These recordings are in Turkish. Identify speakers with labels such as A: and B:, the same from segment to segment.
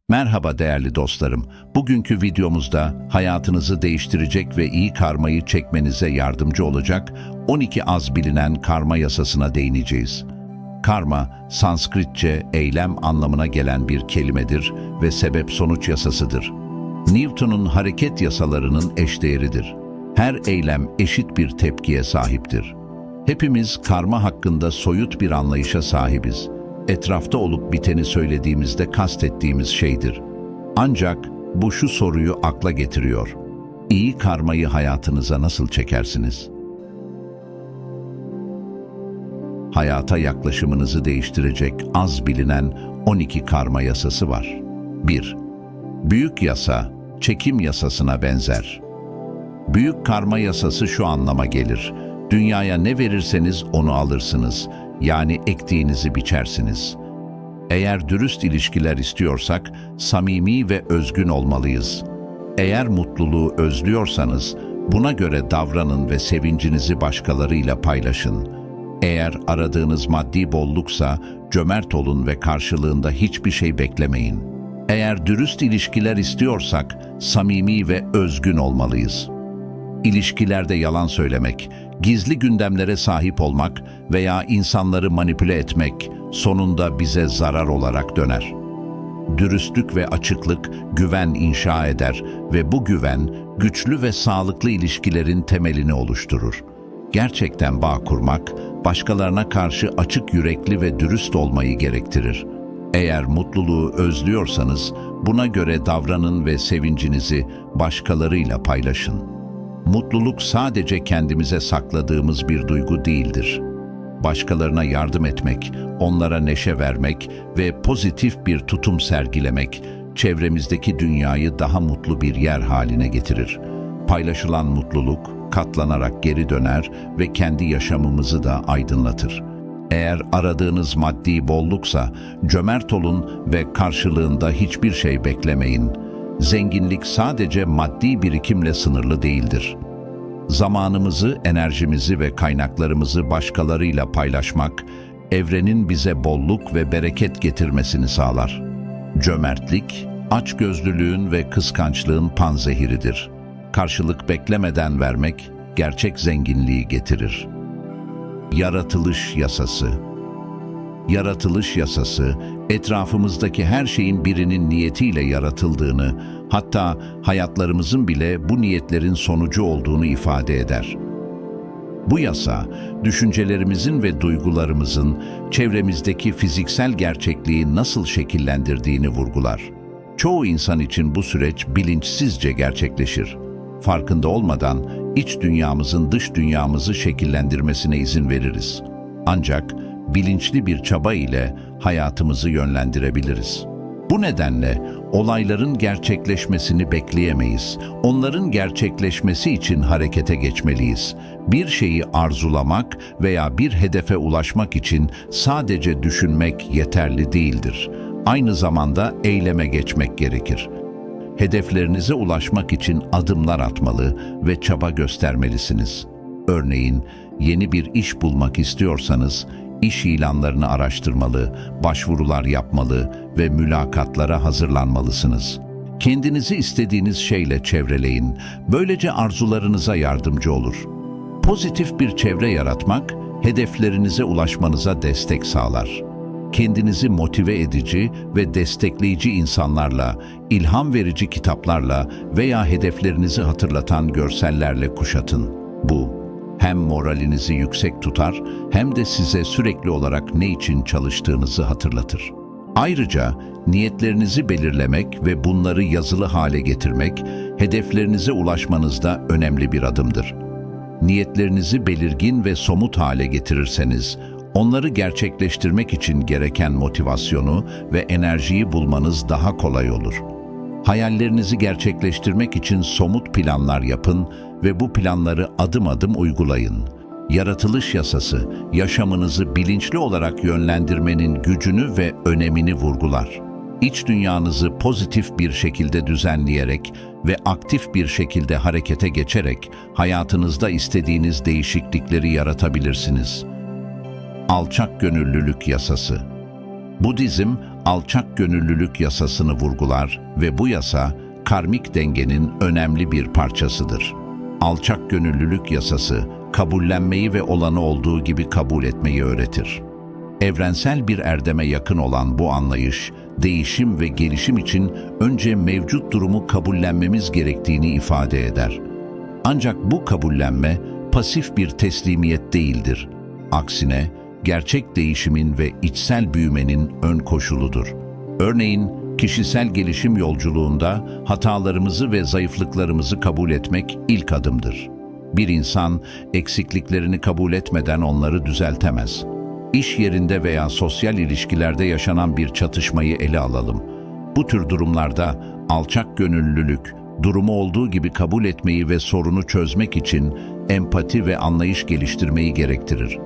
A: Merhaba değerli dostlarım. Bugünkü videomuzda hayatınızı değiştirecek ve iyi karmayı çekmenize yardımcı olacak 12 az bilinen karma yasasına değineceğiz. Karma, Sanskritçe eylem anlamına gelen bir kelimedir ve sebep-sonuç yasasıdır. Newton'un hareket yasalarının eşdeğeridir. Her eylem eşit bir tepkiye sahiptir. Hepimiz karma hakkında soyut bir anlayışa sahibiz. Etrafta olup biteni söylediğimizde kastettiğimiz şeydir. Ancak bu şu soruyu akla getiriyor. İyi karmayı hayatınıza nasıl çekersiniz? Hayata yaklaşımınızı değiştirecek az bilinen 12 karma yasası var. 1. Büyük yasa, çekim yasasına benzer. Büyük karma yasası şu anlama gelir. Dünyaya ne verirseniz onu alırsınız. Yani ektiğinizi biçersiniz. Eğer dürüst ilişkiler istiyorsak, samimi ve özgün olmalıyız. Eğer mutluluğu özlüyorsanız, buna göre davranın ve sevincinizi başkalarıyla paylaşın. Eğer aradığınız maddi bolluksa, cömert olun ve karşılığında hiçbir şey beklemeyin. Eğer dürüst ilişkiler istiyorsak, samimi ve özgün olmalıyız. İlişkilerde yalan söylemek, gizli gündemlere sahip olmak veya insanları manipüle etmek sonunda bize zarar olarak döner. Dürüstlük ve açıklık güven inşa eder ve bu güven güçlü ve sağlıklı ilişkilerin temelini oluşturur. Gerçekten bağ kurmak, başkalarına karşı açık yürekli ve dürüst olmayı gerektirir. Eğer mutluluğu özlüyorsanız buna göre davranın ve sevincinizi başkalarıyla paylaşın. Mutluluk sadece kendimize sakladığımız bir duygu değildir. Başkalarına yardım etmek, onlara neşe vermek ve pozitif bir tutum sergilemek, çevremizdeki dünyayı daha mutlu bir yer haline getirir. Paylaşılan mutluluk, katlanarak geri döner ve kendi yaşamımızı da aydınlatır. Eğer aradığınız maddi bolluksa, cömert olun ve karşılığında hiçbir şey beklemeyin. Zenginlik sadece maddi birikimle sınırlı değildir. Zamanımızı, enerjimizi ve kaynaklarımızı başkalarıyla paylaşmak, evrenin bize bolluk ve bereket getirmesini sağlar. Cömertlik, açgözlülüğün ve kıskançlığın panzehiridir. Karşılık beklemeden vermek, gerçek zenginliği getirir. Yaratılış yasası. Yaratılış yasası, etrafımızdaki her şeyin birinin niyetiyle yaratıldığını, hatta hayatlarımızın bile bu niyetlerin sonucu olduğunu ifade eder. Bu yasa, düşüncelerimizin ve duygularımızın çevremizdeki fiziksel gerçekliği nasıl şekillendirdiğini vurgular. Çoğu insan için bu süreç bilinçsizce gerçekleşir. Farkında olmadan iç dünyamızın dış dünyamızı şekillendirmesine izin veririz. Ancak bilinçli bir çaba ile hayatımızı yönlendirebiliriz. Bu nedenle olayların gerçekleşmesini bekleyemeyiz. Onların gerçekleşmesi için harekete geçmeliyiz. Bir şeyi arzulamak veya bir hedefe ulaşmak için sadece düşünmek yeterli değildir. Aynı zamanda eyleme geçmek gerekir. Hedeflerinize ulaşmak için adımlar atmalı ve çaba göstermelisiniz. Örneğin, yeni bir iş bulmak istiyorsanız, İş ilanlarını araştırmalı, başvurular yapmalı ve mülakatlara hazırlanmalısınız. Kendinizi istediğiniz şeyle çevreleyin, böylece arzularınıza yardımcı olur. Pozitif bir çevre yaratmak, hedeflerinize ulaşmanıza destek sağlar. Kendinizi motive edici ve destekleyici insanlarla, ilham verici kitaplarla veya hedeflerinizi hatırlatan görsellerle kuşatın. Bu, hem moralinizi yüksek tutar hem de size sürekli olarak ne için çalıştığınızı hatırlatır. Ayrıca niyetlerinizi belirlemek ve bunları yazılı hale getirmek, hedeflerinize ulaşmanızda önemli bir adımdır. Niyetlerinizi belirgin ve somut hale getirirseniz, onları gerçekleştirmek için gereken motivasyonu ve enerjiyi bulmanız daha kolay olur. Hayallerinizi gerçekleştirmek için somut planlar yapın ve bu planları adım adım uygulayın. Yaratılış yasası, yaşamınızı bilinçli olarak yönlendirmenin gücünü ve önemini vurgular. İç dünyanızı pozitif bir şekilde düzenleyerek ve aktif bir şekilde harekete geçerek hayatınızda istediğiniz değişiklikleri yaratabilirsiniz. Alçak gönüllülük yasası. Budizm, alçak gönüllülük yasasını vurgular ve bu yasa karmik dengenin önemli bir parçasıdır. Alçak gönüllülük yasası, kabullenmeyi ve olanı olduğu gibi kabul etmeyi öğretir. Evrensel bir erdeme yakın olan bu anlayış, değişim ve gelişim için önce mevcut durumu kabullenmemiz gerektiğini ifade eder. Ancak bu kabullenme pasif bir teslimiyet değildir. Aksine, gerçek değişimin ve içsel büyümenin ön koşuludur. Örneğin, kişisel gelişim yolculuğunda hatalarımızı ve zayıflıklarımızı kabul etmek ilk adımdır. Bir insan eksikliklerini kabul etmeden onları düzeltemez. İş yerinde veya sosyal ilişkilerde yaşanan bir çatışmayı ele alalım. Bu tür durumlarda alçak gönüllülük, durumu olduğu gibi kabul etmeyi ve sorunu çözmek için empati ve anlayış geliştirmeyi gerektirir.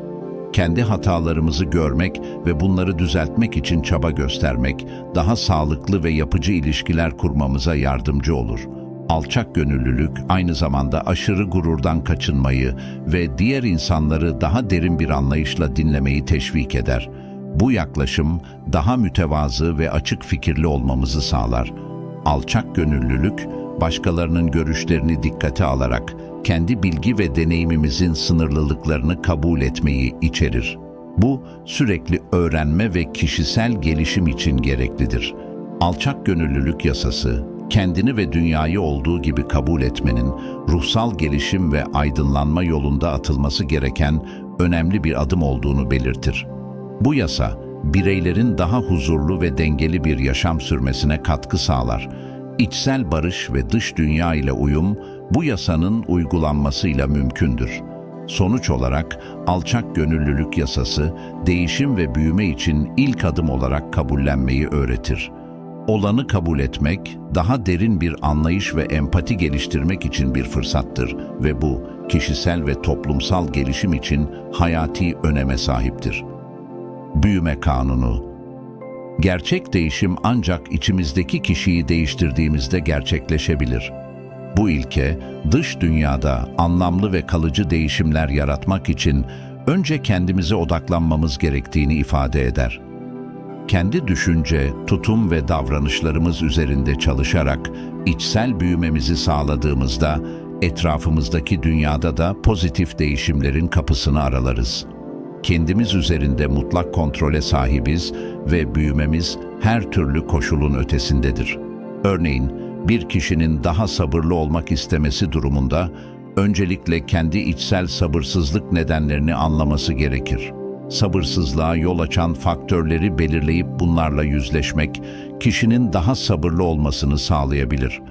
A: Kendi hatalarımızı görmek ve bunları düzeltmek için çaba göstermek, daha sağlıklı ve yapıcı ilişkiler kurmamıza yardımcı olur. Alçak gönüllülük aynı zamanda aşırı gururdan kaçınmayı ve diğer insanları daha derin bir anlayışla dinlemeyi teşvik eder. Bu yaklaşım daha mütevazı ve açık fikirli olmamızı sağlar. Alçak gönüllülük, başkalarının görüşlerini dikkate alarak kendi bilgi ve deneyimimizin sınırlılıklarını kabul etmeyi içerir. Bu, sürekli öğrenme ve kişisel gelişim için gereklidir. Alçak gönüllülük yasası, kendini ve dünyayı olduğu gibi kabul etmenin, ruhsal gelişim ve aydınlanma yolunda atılması gereken önemli bir adım olduğunu belirtir. Bu yasa, bireylerin daha huzurlu ve dengeli bir yaşam sürmesine katkı sağlar. İçsel barış ve dış dünya ile uyum, bu yasanın uygulanmasıyla mümkündür. Sonuç olarak, alçak gönüllülük yasası, değişim ve büyüme için ilk adım olarak kabullenmeyi öğretir. Olanı kabul etmek, daha derin bir anlayış ve empati geliştirmek için bir fırsattır ve bu, kişisel ve toplumsal gelişim için hayati öneme sahiptir. Büyüme kanunu. Gerçek değişim ancak içimizdeki kişiyi değiştirdiğimizde gerçekleşebilir. Bu ilke, dış dünyada anlamlı ve kalıcı değişimler yaratmak için önce kendimize odaklanmamız gerektiğini ifade eder. Kendi düşünce, tutum ve davranışlarımız üzerinde çalışarak içsel büyümemizi sağladığımızda, etrafımızdaki dünyada da pozitif değişimlerin kapısını aralarız. Kendimiz üzerinde mutlak kontrole sahibiz ve büyümemiz her türlü koşulun ötesindedir. Örneğin, bir kişinin daha sabırlı olmak istemesi durumunda, öncelikle kendi içsel sabırsızlık nedenlerini anlaması gerekir. Sabırsızlığa yol açan faktörleri belirleyip bunlarla yüzleşmek, kişinin daha sabırlı olmasını sağlayabilir.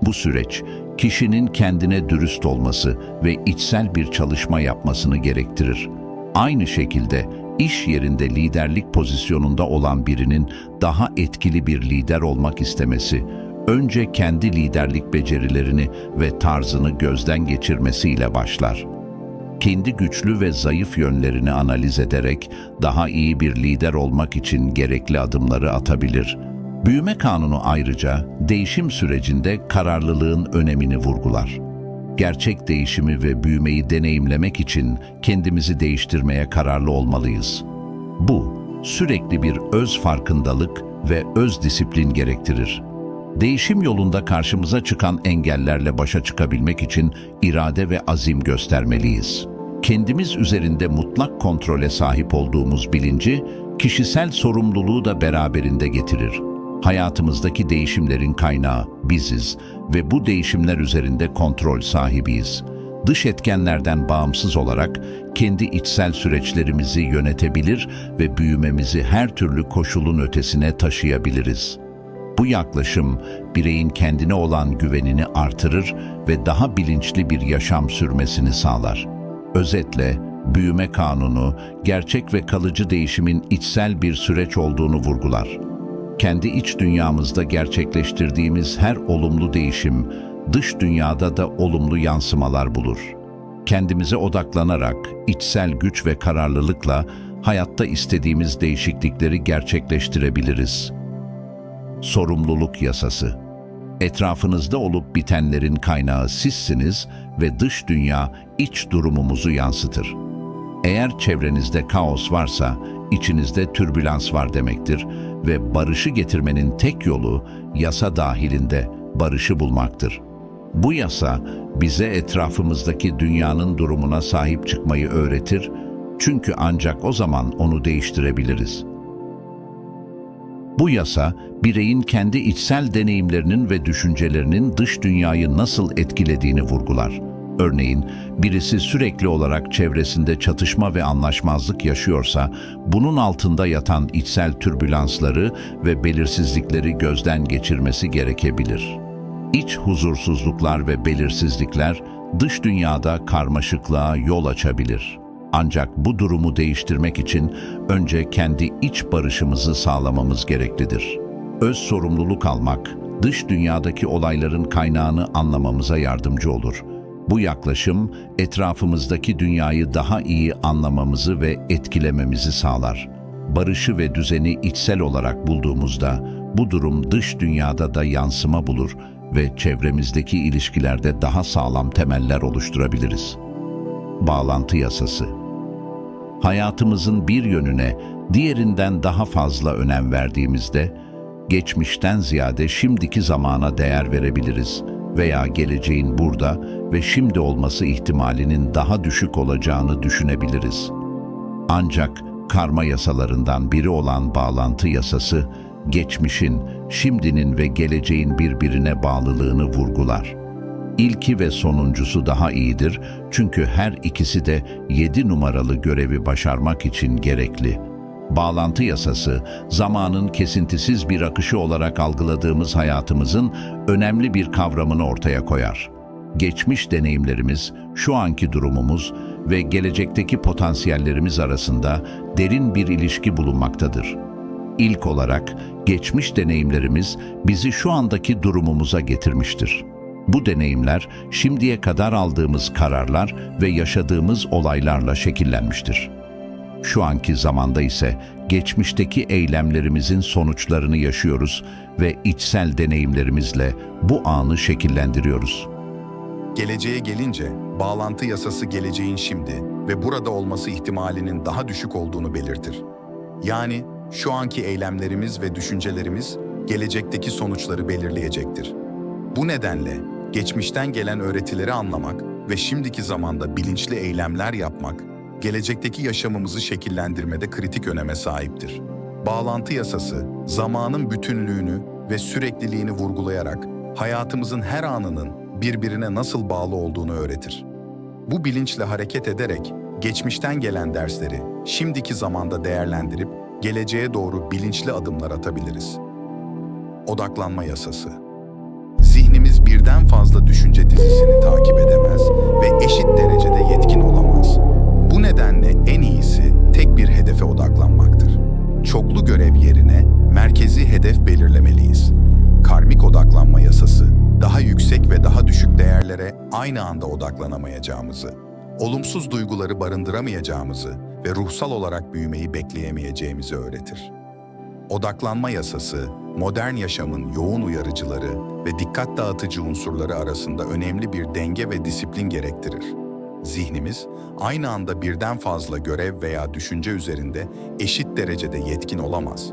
A: Bu süreç, kişinin kendine dürüst olması ve içsel bir çalışma yapmasını gerektirir. Aynı şekilde, iş yerinde liderlik pozisyonunda olan birinin daha etkili bir lider olmak istemesi, önce kendi liderlik becerilerini ve tarzını gözden geçirmesiyle başlar. Kendi güçlü ve zayıf yönlerini analiz ederek daha iyi bir lider olmak için gerekli adımları atabilir. Büyüme kanunu ayrıca değişim sürecinde kararlılığın önemini vurgular. Gerçek değişimi ve büyümeyi deneyimlemek için kendimizi değiştirmeye kararlı olmalıyız. Bu, sürekli bir öz farkındalık ve öz disiplin gerektirir. Değişim yolunda karşımıza çıkan engellerle başa çıkabilmek için irade ve azim göstermeliyiz. Kendimiz üzerinde mutlak kontrole sahip olduğumuz bilinci, kişisel sorumluluğu da beraberinde getirir. Hayatımızdaki değişimlerin kaynağı biziz ve bu değişimler üzerinde kontrol sahibiyiz. Dış etkenlerden bağımsız olarak kendi içsel süreçlerimizi yönetebilir ve büyümemizi her türlü koşulun ötesine taşıyabiliriz. Bu yaklaşım, bireyin kendine olan güvenini artırır ve daha bilinçli bir yaşam sürmesini sağlar. Özetle, büyüme kanunu, gerçek ve kalıcı değişimin içsel bir süreç olduğunu vurgular. Kendi iç dünyamızda gerçekleştirdiğimiz her olumlu değişim, dış dünyada da olumlu yansımalar bulur. Kendimize odaklanarak, içsel güç ve kararlılıkla hayatta istediğimiz değişiklikleri gerçekleştirebiliriz. Sorumluluk yasası. Etrafınızda olup bitenlerin kaynağı sizsiniz ve dış dünya iç durumumuzu yansıtır. Eğer çevrenizde kaos varsa, içinizde türbülans var demektir ve barışı getirmenin tek yolu yasa dahilinde barışı bulmaktır. Bu yasa bize etrafımızdaki dünyanın durumuna sahip çıkmayı öğretir, çünkü ancak o zaman onu değiştirebiliriz. Bu yasa, bireyin kendi içsel deneyimlerinin ve düşüncelerinin dış dünyayı nasıl etkilediğini vurgular. Örneğin, birisi sürekli olarak çevresinde çatışma ve anlaşmazlık yaşıyorsa, bunun altında yatan içsel türbülansları ve belirsizlikleri gözden geçirmesi gerekebilir. İç huzursuzluklar ve belirsizlikler, dış dünyada karmaşıklığa yol açabilir. Ancak bu durumu değiştirmek için önce kendi iç barışımızı sağlamamız gereklidir. Öz sorumluluk almak, dış dünyadaki olayların kaynağını anlamamıza yardımcı olur. Bu yaklaşım, etrafımızdaki dünyayı daha iyi anlamamızı ve etkilememizi sağlar. Barışı ve düzeni içsel olarak bulduğumuzda, bu durum dış dünyada da yansıma bulur ve çevremizdeki ilişkilerde daha sağlam temeller oluşturabiliriz. Bağlantı yasası. Hayatımızın bir yönüne diğerinden daha fazla önem verdiğimizde, geçmişten ziyade şimdiki zamana değer verebiliriz veya geleceğin burada ve şimdi olması ihtimalinin daha düşük olacağını düşünebiliriz. Ancak karma yasalarından biri olan bağlantı yasası, geçmişin, şimdinin ve geleceğin birbirine bağlılığını vurgular. İlki ve sonuncusu daha iyidir, çünkü her ikisi de 7 numaralı görevi başarmak için gerekli. Bağlantı yasası, zamanın kesintisiz bir akışı olarak algıladığımız hayatımızın önemli bir kavramını ortaya koyar. Geçmiş deneyimlerimiz, şu anki durumumuz ve gelecekteki potansiyellerimiz arasında derin bir ilişki bulunmaktadır. İlk olarak, geçmiş deneyimlerimiz bizi şu andaki durumumuza getirmiştir. Bu deneyimler, şimdiye kadar aldığımız kararlar ve yaşadığımız olaylarla şekillenmiştir. Şu anki zamanda ise geçmişteki eylemlerimizin sonuçlarını yaşıyoruz ve içsel deneyimlerimizle bu anı şekillendiriyoruz.
B: Geleceğe gelince, bağlantı yasası geleceğin şimdi ve burada olması ihtimalinin daha düşük olduğunu belirtir. Yani şu anki eylemlerimiz ve düşüncelerimiz gelecekteki sonuçları belirleyecektir. Bu nedenle geçmişten gelen öğretileri anlamak ve şimdiki zamanda bilinçli eylemler yapmak, gelecekteki yaşamımızı şekillendirmede kritik öneme sahiptir. Bağlantı yasası, zamanın bütünlüğünü ve sürekliliğini vurgulayarak hayatımızın her anının birbirine nasıl bağlı olduğunu öğretir. Bu bilinçle hareket ederek geçmişten gelen dersleri şimdiki zamanda değerlendirip geleceğe doğru bilinçli adımlar atabiliriz. Odaklanma yasası. Zihnimiz birden fazla düşünce dizisini takip edemez ve eşit derecede yetkin olamaz. Bu nedenle en iyisi tek bir hedefe odaklanmaktır. Çoklu görev yerine merkezi hedef belirlemeliyiz. Karmik odaklanma yasası, daha yüksek ve daha düşük değerlere aynı anda odaklanamayacağımızı, olumsuz duyguları barındıramayacağımızı ve ruhsal olarak büyümeyi bekleyemeyeceğimizi öğretir. Odaklanma yasası, modern yaşamın yoğun uyarıcıları ve dikkat dağıtıcı unsurları arasında önemli bir denge ve disiplin gerektirir. Zihnimiz, aynı anda birden fazla görev veya düşünce üzerinde eşit derecede yetkin olamaz.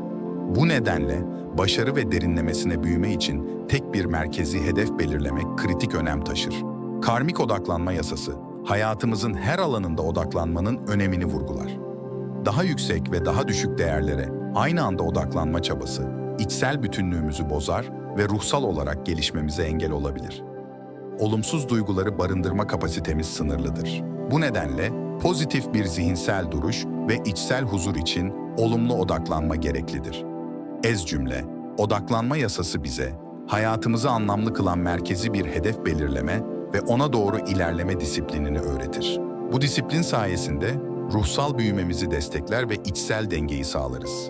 B: Bu nedenle başarı ve derinlemesine büyüme için tek bir merkezi hedef belirlemek kritik önem taşır. Karmik odaklanma yasası, hayatımızın her alanında odaklanmanın önemini vurgular. Daha yüksek ve daha düşük değerlere aynı anda odaklanma çabası, içsel bütünlüğümüzü bozar ve ruhsal olarak gelişmemize engel olabilir. Olumsuz duyguları barındırma kapasitemiz sınırlıdır. Bu nedenle pozitif bir zihinsel duruş ve içsel huzur için olumlu odaklanma gereklidir. Ez cümle, odaklanma yasası bize, hayatımızı anlamlı kılan merkezi bir hedef belirleme ve ona doğru ilerleme disiplinini öğretir. Bu disiplin sayesinde ruhsal büyümemizi destekler ve içsel dengeyi sağlarız.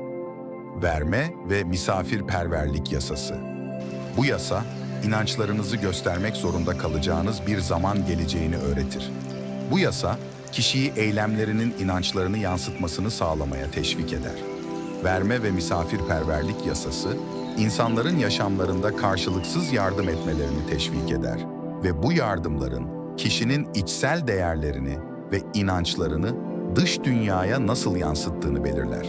B: Verme ve misafirperverlik yasası. Bu yasa, inançlarınızı göstermek zorunda kalacağınız bir zaman geleceğini öğretir. Bu yasa, kişiyi eylemlerinin inançlarını yansıtmasını sağlamaya teşvik eder. Verme ve misafirperverlik yasası, insanların yaşamlarında karşılıksız yardım etmelerini teşvik eder ve bu yardımların kişinin içsel değerlerini ve inançlarını dış dünyaya nasıl yansıttığını belirler.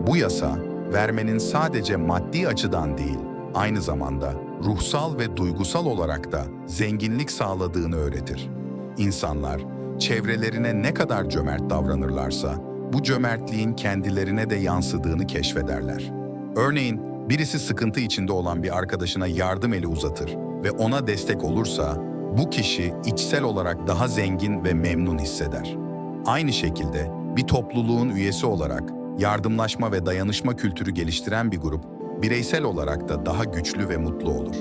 B: Bu yasa, vermenin sadece maddi açıdan değil, aynı zamanda ruhsal ve duygusal olarak da zenginlik sağladığını öğretir. İnsanlar, çevrelerine ne kadar cömert davranırlarsa, bu cömertliğin kendilerine de yansıdığını keşfederler. Örneğin, birisi sıkıntı içinde olan bir arkadaşına yardım eli uzatır ve ona destek olursa, bu kişi içsel olarak daha zengin ve memnun hisseder. Aynı şekilde bir topluluğun üyesi olarak yardımlaşma ve dayanışma kültürü geliştiren bir grup, bireysel olarak da daha güçlü ve mutlu olur.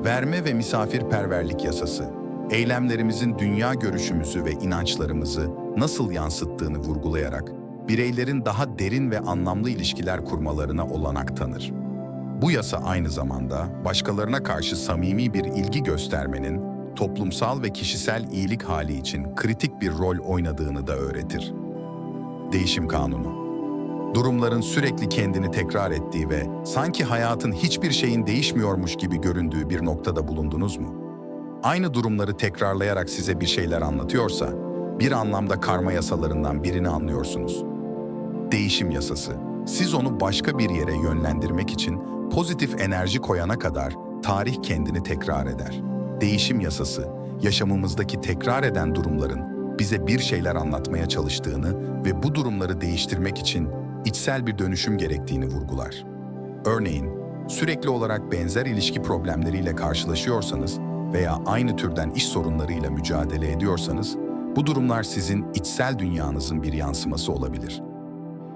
B: Verme ve misafirperverlik yasası, eylemlerimizin dünya görüşümüzü ve inançlarımızı nasıl yansıttığını vurgulayarak, bireylerin daha derin ve anlamlı ilişkiler kurmalarına olanak tanır. Bu yasa aynı zamanda başkalarına karşı samimi bir ilgi göstermenin, toplumsal ve kişisel iyilik hali için kritik bir rol oynadığını da öğretir. Değişim kanunu. Durumların sürekli kendini tekrar ettiği ve sanki hayatın hiçbir şeyin değişmiyormuş gibi göründüğü bir noktada bulundunuz mu? Aynı durumları tekrarlayarak size bir şeyler anlatıyorsa, bir anlamda karma yasalarından birini anlıyorsunuz. Değişim yasası. Siz onu başka bir yere yönlendirmek için pozitif enerji koyana kadar tarih kendini tekrar eder. Değişim yasası, yaşamımızdaki tekrar eden durumların bize bir şeyler anlatmaya çalıştığını ve bu durumları değiştirmek için içsel bir dönüşüm gerektiğini vurgular. Örneğin, sürekli olarak benzer ilişki problemleriyle karşılaşıyorsanız veya aynı türden iş sorunlarıyla mücadele ediyorsanız, bu durumlar sizin içsel dünyanızın bir yansıması olabilir.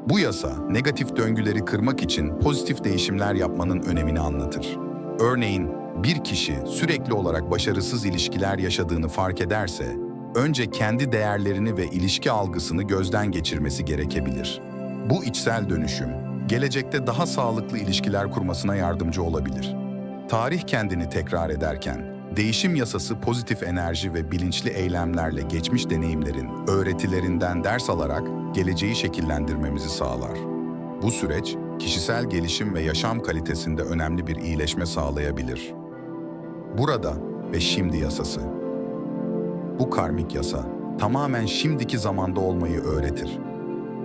B: Bu yasa, negatif döngüleri kırmak için pozitif değişimler yapmanın önemini anlatır. Örneğin, bir kişi sürekli olarak başarısız ilişkiler yaşadığını fark ederse, önce kendi değerlerini ve ilişki algısını gözden geçirmesi gerekebilir. Bu içsel dönüşüm, gelecekte daha sağlıklı ilişkiler kurmasına yardımcı olabilir. Tarih kendini tekrar ederken, değişim yasası pozitif enerji ve bilinçli eylemlerle geçmiş deneyimlerin öğretilerinden ders alarak geleceği şekillendirmemizi sağlar. Bu süreç, kişisel gelişim ve yaşam kalitesinde önemli bir iyileşme sağlayabilir. Burada ve şimdi yasası. Bu karmik yasa, tamamen şimdiki zamanda olmayı öğretir.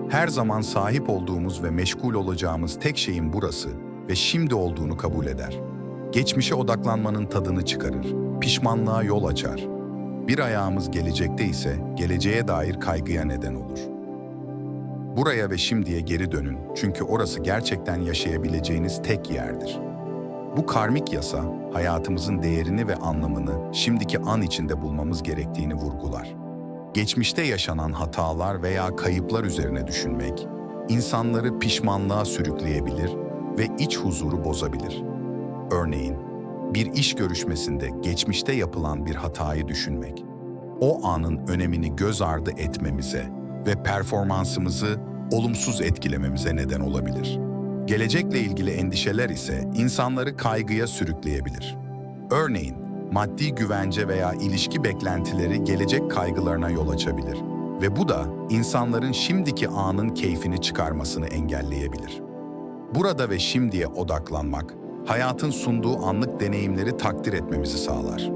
B: Her zaman sahip olduğumuz ve meşgul olacağımız tek şeyin burası ve şimdi olduğunu kabul eder. Geçmişe odaklanmanın tadını çıkarır, pişmanlığa yol açar. Bir ayağımız gelecekte ise geleceğe dair kaygıya neden olur. Buraya ve şimdiye geri dönün çünkü orası gerçekten yaşayabileceğiniz tek yerdir. Bu karmik yasa, hayatımızın değerini ve anlamını şimdiki an içinde bulmamız gerektiğini vurgular. Geçmişte yaşanan hatalar veya kayıplar üzerine düşünmek, insanları pişmanlığa sürükleyebilir ve iç huzuru bozabilir. Örneğin, bir iş görüşmesinde geçmişte yapılan bir hatayı düşünmek, o anın önemini göz ardı etmemize ve performansımızı olumsuz etkilememize neden olabilir. Gelecekle ilgili endişeler ise insanları kaygıya sürükleyebilir. Örneğin, maddi güvence veya ilişki beklentileri gelecek kaygılarına yol açabilir ve bu da insanların şimdiki anın keyfini çıkarmasını engelleyebilir. Burada ve şimdiye odaklanmak, hayatın sunduğu anlık deneyimleri takdir etmemizi sağlar.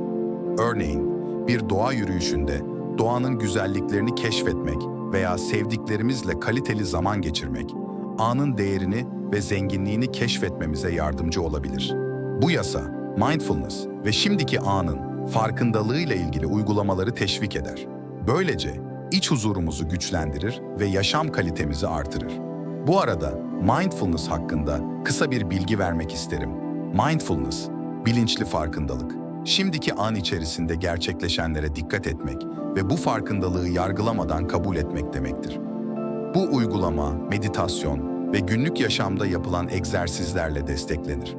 B: Örneğin, bir doğa yürüyüşünde doğanın güzelliklerini keşfetmek veya sevdiklerimizle kaliteli zaman geçirmek, anın değerini ve zenginliğini keşfetmemize yardımcı olabilir. Bu yasa, mindfulness ve şimdiki anın farkındalığıyla ilgili uygulamaları teşvik eder. Böylece iç huzurumuzu güçlendirir ve yaşam kalitemizi artırır. Bu arada mindfulness hakkında kısa bir bilgi vermek isterim. Mindfulness, bilinçli farkındalık. Şimdiki an içerisinde gerçekleşenlere dikkat etmek ve bu farkındalığı yargılamadan kabul etmek demektir. Bu uygulama, meditasyon ve günlük yaşamda yapılan egzersizlerle desteklenir.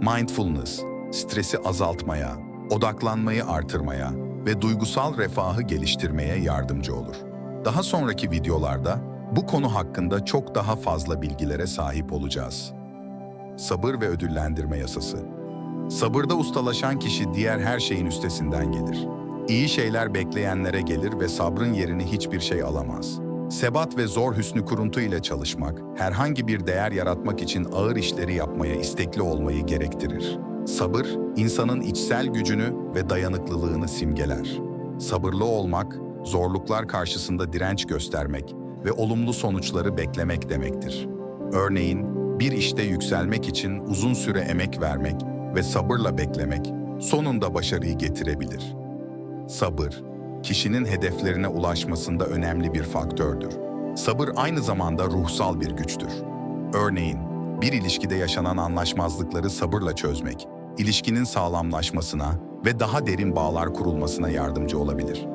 B: Mindfulness, stresi azaltmaya, odaklanmayı artırmaya ve duygusal refahı geliştirmeye yardımcı olur. Daha sonraki videolarda bu konu hakkında çok daha fazla bilgilere sahip olacağız. Sabır ve ödüllendirme yasası. Sabırda ustalaşan kişi diğer her şeyin üstesinden gelir. İyi şeyler bekleyenlere gelir ve sabrın yerini hiçbir şey alamaz. Sebat ve zor hüsnü kuruntu ile çalışmak, herhangi bir değer yaratmak için ağır işleri yapmaya istekli olmayı gerektirir. Sabır, insanın içsel gücünü ve dayanıklılığını simgeler. Sabırlı olmak, zorluklar karşısında direnç göstermek ve olumlu sonuçları beklemek demektir. Örneğin, bir işte yükselmek için uzun süre emek vermek ve sabırla beklemek sonunda başarıyı getirebilir. Sabır, kişinin hedeflerine ulaşmasında önemli bir faktördür. Sabır aynı zamanda ruhsal bir güçtür. Örneğin, bir ilişkide yaşanan anlaşmazlıkları sabırla çözmek, ilişkinin sağlamlaşmasına ve daha derin bağlar kurulmasına yardımcı olabilir.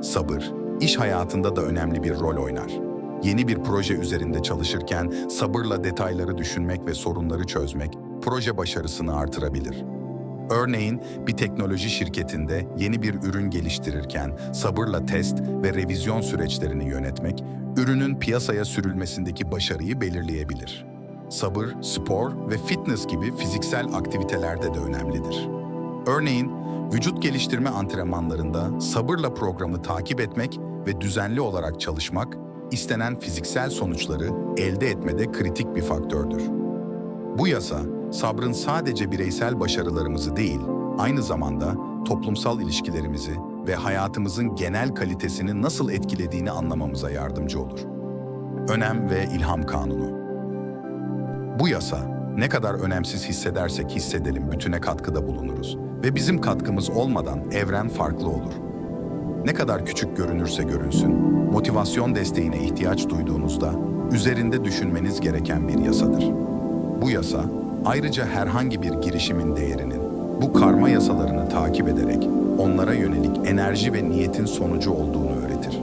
B: Sabır, iş hayatında da önemli bir rol oynar. Yeni bir proje üzerinde çalışırken sabırla detayları düşünmek ve sorunları çözmek, proje başarısını artırabilir. Örneğin, bir teknoloji şirketinde yeni bir ürün geliştirirken sabırla test ve revizyon süreçlerini yönetmek, ürünün piyasaya sürülmesindeki başarıyı belirleyebilir. Sabır, spor ve fitness gibi fiziksel aktivitelerde de önemlidir. Örneğin, vücut geliştirme antrenmanlarında sabırla programı takip etmek ve düzenli olarak çalışmak, istenen fiziksel sonuçları elde etmede kritik bir faktördür. Bu yasa, sabrın sadece bireysel başarılarımızı değil, aynı zamanda toplumsal ilişkilerimizi ve hayatımızın genel kalitesini nasıl etkilediğini anlamamıza yardımcı olur. Önem ve ilham kanunu. Bu yasa, ne kadar önemsiz hissedersek hissedelim bütüne katkıda bulunuruz ve bizim katkımız olmadan evren farklı olur. Ne kadar küçük görünürse görünsün, motivasyon desteğine ihtiyaç duyduğunuzda üzerinde düşünmeniz gereken bir yasadır. Bu yasa, ayrıca herhangi bir girişimin değerinin, bu karma yasalarını takip ederek onlara yönelik enerji ve niyetin sonucu olduğunu öğretir.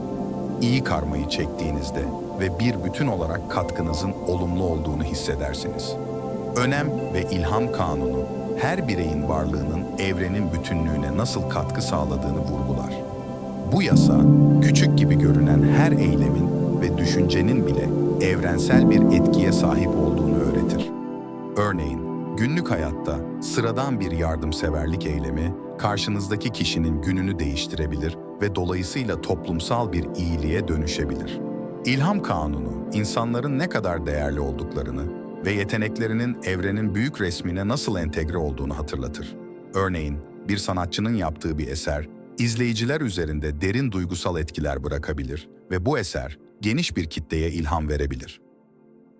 B: İyi karmayı çektiğinizde ve bir bütün olarak katkınızın olumlu olduğunu hissedersiniz. Önem ve ilham kanunu, her bireyin varlığının evrenin bütünlüğüne nasıl katkı sağladığını vurgular. Bu yasa, küçük gibi görünen her eylemin ve düşüncenin bile evrensel bir etkiye sahip olduğunu öğretir. Örneğin, günlük hayatta sıradan bir yardımseverlik eylemi karşınızdaki kişinin gününü değiştirebilir ve dolayısıyla toplumsal bir iyiliğe dönüşebilir. İlham kanunu, insanların ne kadar değerli olduklarını ve yeteneklerinin evrenin büyük resmine nasıl entegre olduğunu hatırlatır. Örneğin, bir sanatçının yaptığı bir eser, izleyiciler üzerinde derin duygusal etkiler bırakabilir ve bu eser geniş bir kitleye ilham verebilir.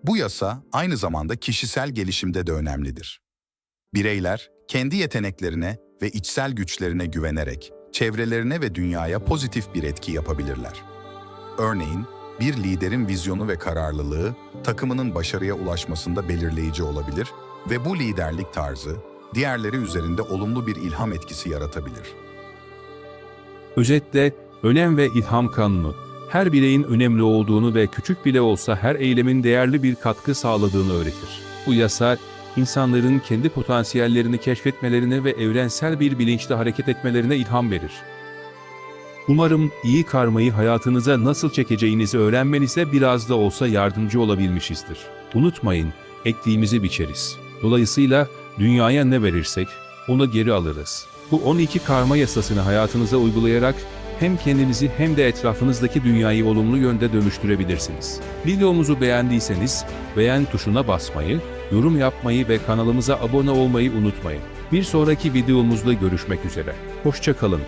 B: Bu yasa aynı zamanda kişisel gelişimde de önemlidir. Bireyler kendi yeteneklerine ve içsel güçlerine güvenerek çevrelerine ve dünyaya pozitif bir etki yapabilirler. Örneğin, bir liderin vizyonu ve kararlılığı takımının başarıya ulaşmasında belirleyici olabilir ve bu liderlik tarzı diğerleri üzerinde olumlu bir ilham etkisi yaratabilir.
C: Özetle, önem ve ilham kanunu, her bireyin önemli olduğunu ve küçük bile olsa her eylemin değerli bir katkı sağladığını öğretir. Bu yasa, insanların kendi potansiyellerini keşfetmelerine ve evrensel bir bilinçle hareket etmelerine ilham verir. Umarım iyi karmayı hayatınıza nasıl çekeceğinizi öğrenmenize biraz da olsa yardımcı olabilmişizdir. Unutmayın, ektiğimizi biçeriz. Dolayısıyla dünyaya ne verirsek onu geri alırız. Bu 12 karma yasasını hayatınıza uygulayarak hem kendinizi hem de etrafınızdaki dünyayı olumlu yönde dönüştürebilirsiniz. Videomuzu beğendiyseniz beğen tuşuna basmayı, yorum yapmayı ve kanalımıza abone olmayı unutmayın. Bir sonraki videomuzda görüşmek üzere. Hoşça kalın.